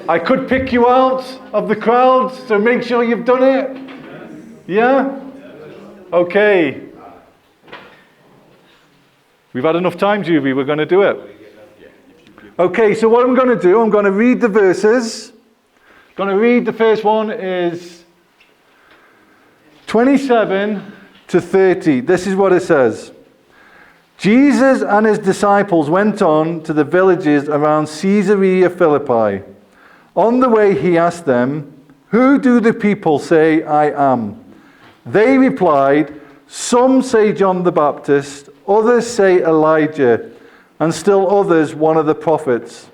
I could pick you out of the crowd, so make sure you've done it. Yeah? Okay. We've had enough time, Juby. We're going to do it. Okay, so what I'm going to do, I'm going to read the verses. I'm going to read, the first one is 27 to 30. This is what it says. Jesus and his disciples went on to the villages around Caesarea Philippi. On the way he asked them, "Who do the people say I am?" They replied, "Some say John the Baptist, others say Elijah, and still others one of the prophets."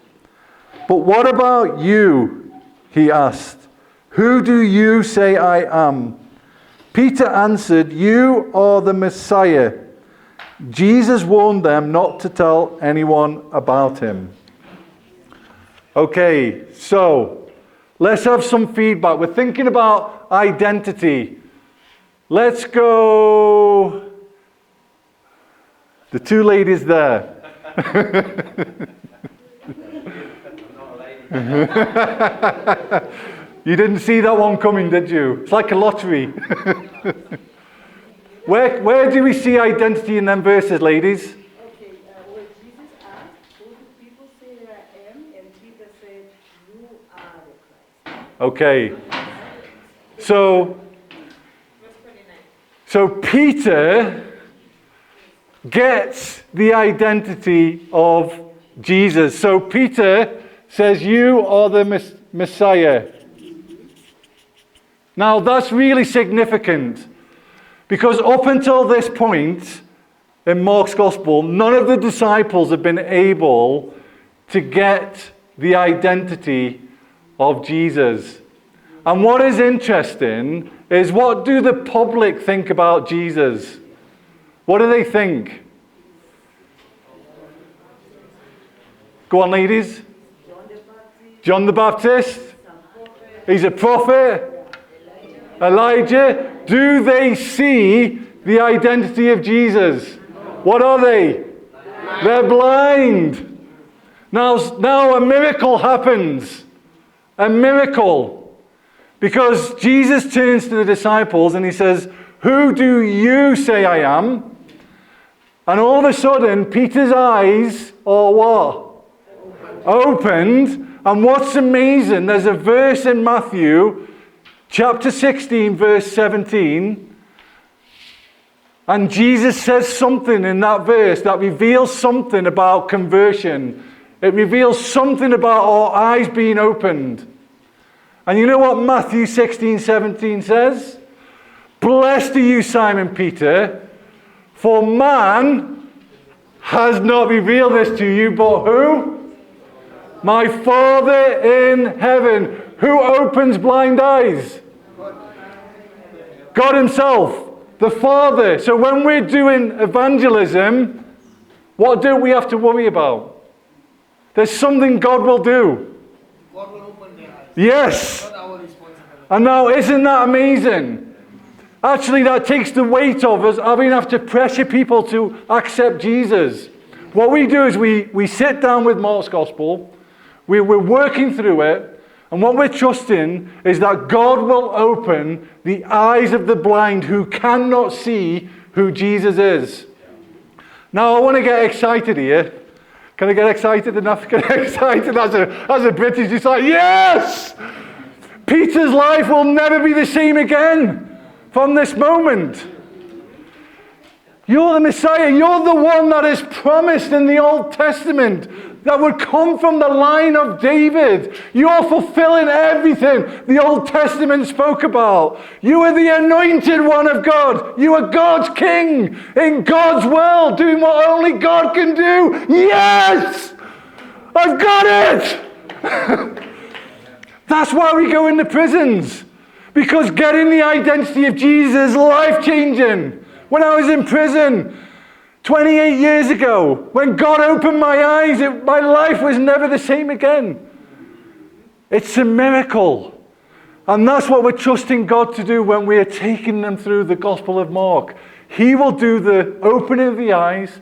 "But what about you?" he asked. "Who do you say I am?" Peter answered, "You are the Messiah." Jesus warned them not to tell anyone about him. Okay, so let's have some feedback. We're thinking about identity. Let's go. The two ladies there. You didn't see that one coming, did you? It's like a lottery. Where do we see identity in them verses, ladies? Okay, where Jesus asked, "Who do people say that I am?" And Peter said, "You are the Christ." Okay. So Peter gets the identity of Jesus. So Peter says, "You are the Messiah." Now that's really significant, because up until this point in Mark's Gospel, none of the disciples have been able to get the identity of Jesus. And what is interesting is, what do the public think about Jesus? What do they think? Go on, ladies. John the Baptist. He's a prophet. Elijah. Do they see the identity of Jesus? What are they? They're blind. Now a miracle happens. A miracle. Because Jesus turns to the disciples and he says, "Who do you say I am?" And all of a sudden, Peter's eyes are what? Opened. And what's amazing, there's a verse in Matthew chapter 16, verse 17, and Jesus says something in that verse that reveals something about conversion. It reveals something about our eyes being opened. And you know what Matthew 16, 17 says? "Blessed are you, Simon Peter, for man has not revealed this to you, but who? My Father in heaven." Who opens blind eyes? God himself, the Father. So when we're doing evangelism, what do we have to worry about? There's something God will do. God will open their eyes. Yes. Not our responsibility. And now, isn't that amazing? Actually, that takes the weight of us having to pressure people to accept Jesus. What we do is we sit down with Mark's Gospel, we're working through it, and what we're trusting is that God will open the eyes of the blind who cannot see who Jesus is. Now, I want to get excited here. Can I get excited enough? Get excited as a British? It's like, yes! Peter's life will never be the same again from this moment. You're the Messiah. You're the one that is promised in the Old Testament that would come from the line of David. You're fulfilling everything the Old Testament spoke about. You are the anointed one of God. You are God's king in God's world, doing what only God can do. Yes! I've got it! That's why we go into prisons. Because getting the identity of Jesus is life-changing. When I was in prison 28 years ago, when God opened my eyes, my life was never the same again. It's a miracle. And that's what we're trusting God to do when we are taking them through the Gospel of Mark. He will do the opening of the eyes.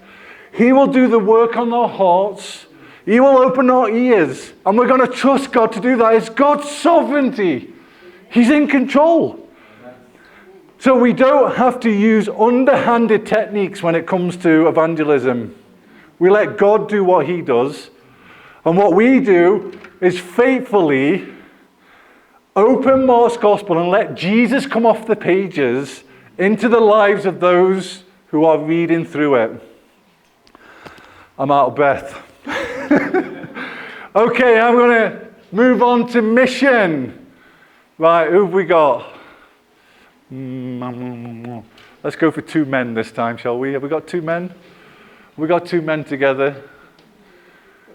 He will do the work on their hearts. He will open our ears. And we're going to trust God to do that. It's God's sovereignty. He's in control. So we don't have to use underhanded techniques when it comes to evangelism. We let God do what he does. And what we do is faithfully open Mark's gospel and let Jesus come off the pages into the lives of those who are reading through it. I'm out of breath. Okay, I'm going to move on to mission. Right, who have we got? Let's go for 2 men this time, shall we? Have we got 2 men? We got 2 men together.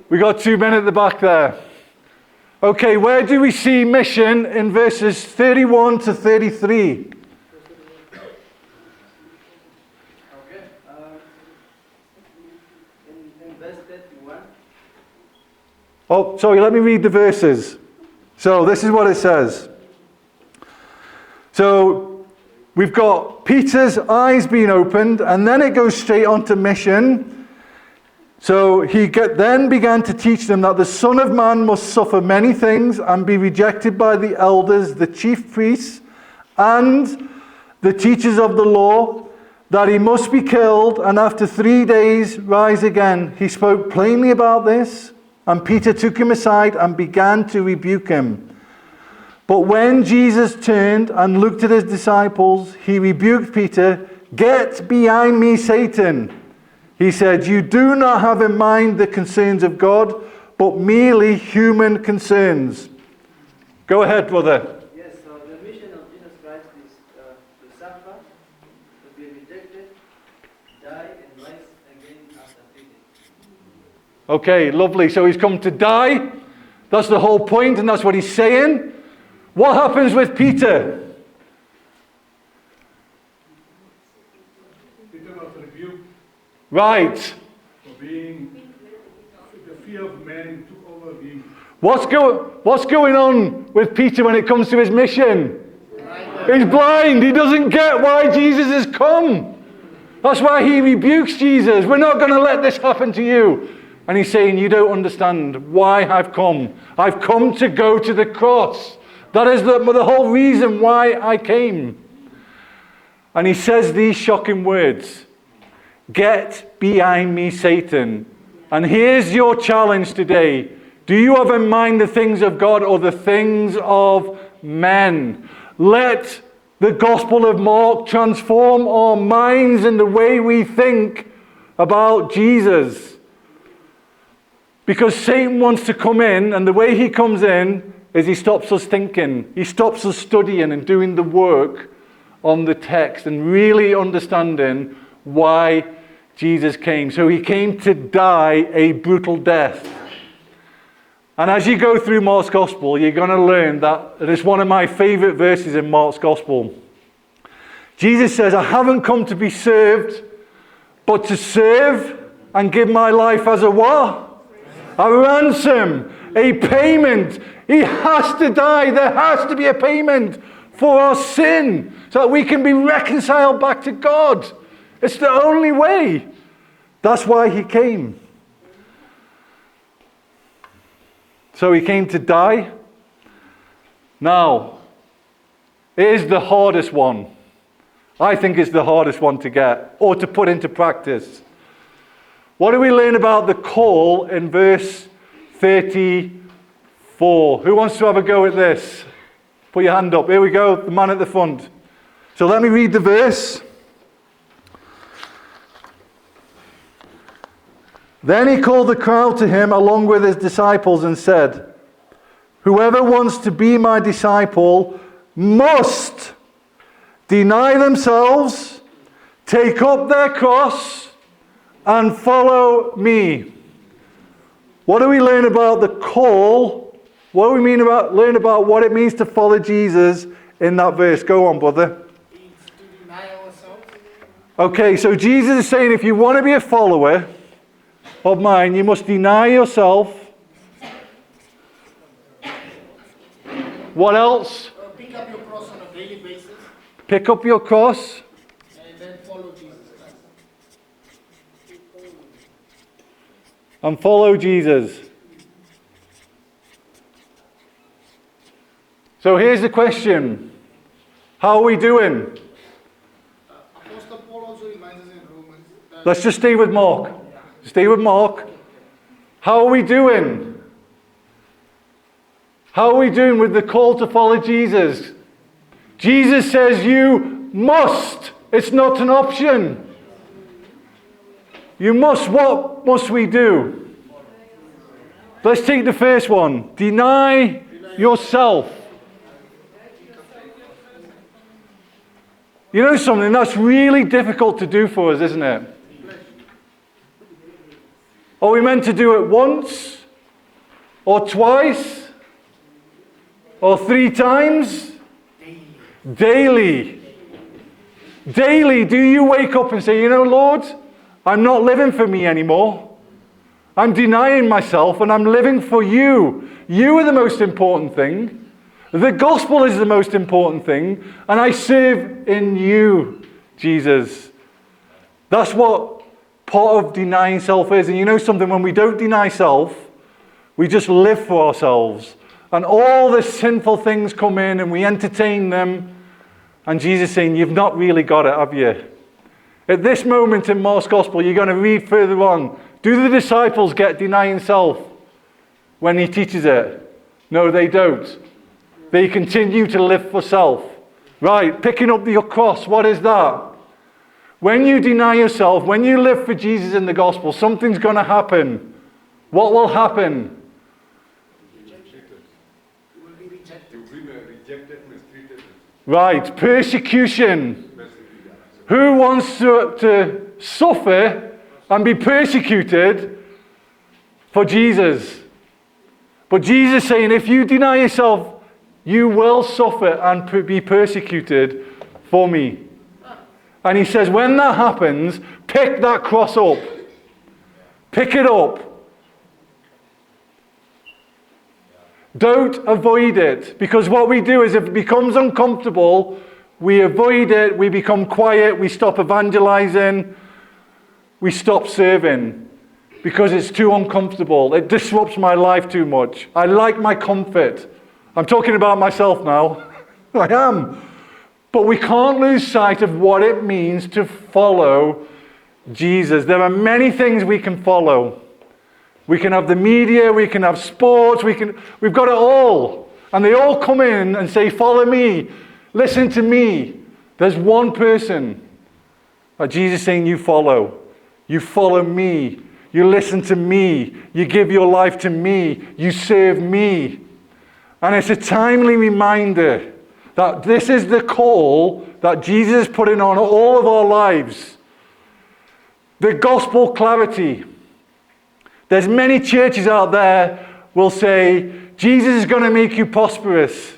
We got 2 men at the back there. Okay, where do we see mission in verses 31 to 33? Okay. In verse 31. Oh, sorry, let me read the verses. So this is what it says. So we've got Peter's eyes being opened, and then it goes straight on to mission. So he then began to teach them that the Son of Man must suffer many things and be rejected by the elders, the chief priests, and the teachers of the law, that he must be killed and after 3 days rise again. He spoke plainly about this, and Peter took him aside and began to rebuke him. But when Jesus turned and looked at his disciples, he rebuked Peter. "Get behind me, Satan." He said, "You do not have in mind the concerns of God, but merely human concerns." Go ahead, brother. Yes, so the mission of Jesus Christ is to suffer, to be rejected, die, and rise again after 3 days. Okay, lovely. So he's come to die. That's the whole point, and that's what he's saying. What happens with Peter? Peter was rebuked Right. for being, the fear of man took over him. What's going on with Peter when it comes to his mission? He's blind. He doesn't get why Jesus has come. That's why he rebukes Jesus. We're not going to let this happen to you. And he's saying, you don't understand why I've come. I've come to go to the cross. That is the whole reason why I came. And he says these shocking words. Get behind me, Satan. And here's your challenge today. Do you have in mind the things of God or the things of men? Let the Gospel of Mark transform our minds and the way we think about Jesus. Because Satan wants to come in, and the way he comes in is he stops us thinking. He stops us studying and doing the work on the text and really understanding why Jesus came. So he came to die a brutal death. And as you go through Mark's Gospel, you're going to learn that it's one of my favorite verses in Mark's Gospel. Jesus says, I haven't come to be served, but to serve and give my life as a what? A ransom, a payment. He has to die. There has to be a payment for our sin so that we can be reconciled back to God. It's the only way. That's why he came. So he came to die. Now, it is the hardest one. I think it's the hardest one to get or to put into practice. What do we learn about the call in verse 34? Who wants to have a go at this? Put your hand up. Here we go, the man at the front. So let me read the verse. Then he called the crowd to him along with his disciples and said, whoever wants to be my disciple must deny themselves, take up their cross, and follow me. What do we learn about the call? What do we learn about what it means to follow Jesus in that verse? Go on, brother. It's to deny ourselves. Okay, so Jesus is saying if you want to be a follower of mine, you must deny yourself. What else? Pick up your cross on a daily basis Pick up your cross. and then follow Jesus Christ. and follow Jesus. So here's the question. How are we doing? Apostle Paul also reminds us in Romans that Let's just stay with Mark. Stay with Mark. How are we doing? How are we doing with the call to follow Jesus? Jesus says you must. It's not an option. You must. What must we do? Let's take the first one. Deny yourself. You know something? That's really difficult to do for us, isn't it? Are we meant to do it once? Or twice? Or 3 times? Daily. Daily, do you wake up and say, you know, Lord, I'm not living for me anymore. I'm denying myself and I'm living for you. You are the most important thing. The gospel is the most important thing. And I serve in you, Jesus. That's what part of denying self is. And you know something, when we don't deny self, we just live for ourselves. And all the sinful things come in and we entertain them. And Jesus is saying, you've not really got it, have you? At this moment in Mark's Gospel, you're going to read further on. Do the disciples get denying self when he teaches it? No, they don't. They continue to live for self. Right, picking up your cross, what is that? When you deny yourself, when you live for Jesus in the Gospel, something's going to happen. What will happen? you will be rejected. You will be rejected, mistreated. Right, persecution. Who wants to suffer and be persecuted for Jesus? But Jesus is saying, if you deny yourself, you will suffer and be persecuted for me. And he says, when that happens, pick that cross up. Pick it up. Don't avoid it. Because what we do is if it becomes uncomfortable, we avoid it, we become quiet, we stop evangelizing, we stop serving. Because it's too uncomfortable. It disrupts my life too much. I like my comfort. I'm talking about myself now. I am. But we can't lose sight of what it means to follow Jesus. There are many things we can follow. We can have the media, we can have sports, we've got it all. And they all come in and say, follow me, listen to me. There's one person that Jesus is saying you follow. You follow me. You listen to me. You give your life to me. You serve me. And it's a timely reminder that this is the call that Jesus is putting on all of our lives. The gospel clarity. There's many churches out there will say, Jesus is going to make you prosperous.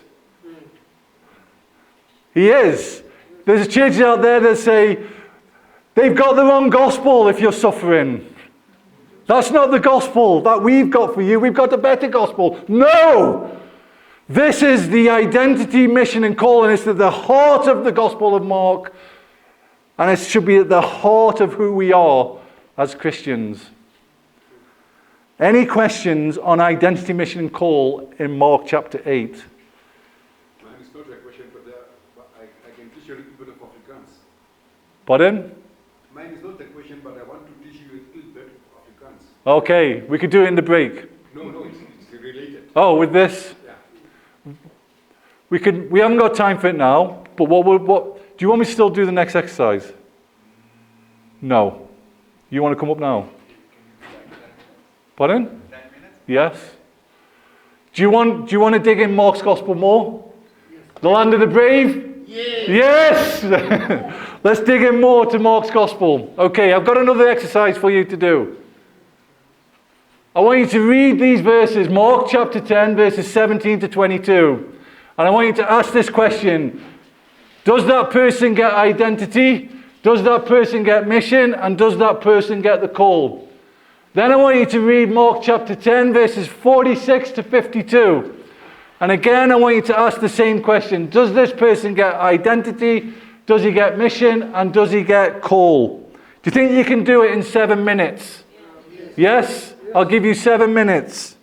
He is. There's churches out there that say, they've got the wrong gospel if you're suffering. That's not the gospel that we've got for you. We've got the better gospel. No! This is the identity, mission, and call, and it's at the heart of the Gospel of Mark, and it should be at the heart of who we are as Christians. Any questions on identity, mission, and call in Mark chapter 8? Mine is not a question, but I can teach you a little bit of Afrikaans. Pardon? Mine is not a question, but I want to teach you a little bit of Afrikaans. Okay, we could do it in the break. No, it's related. Oh, with this? Yeah. We haven't got time for it now, but what do you want me to still do the next exercise? No. You want to come up now? Pardon? 10 minutes? Yes. Do you want to dig in Mark's Gospel more? The land of the brave? Yes! Let's dig in more to Mark's Gospel. Okay, I've got another exercise for you to do. I want you to read these verses, Mark chapter 10, verses 17 to 22. And I want you to ask this question. Does that person get identity? Does that person get mission? And does that person get the call? Then I want you to read Mark chapter 10, verses 46 to 52. And again, I want you to ask the same question. Does this person get identity? Does he get mission? And does he get call? Do you think you can do it in 7 minutes? Yes? I'll give you 7 minutes.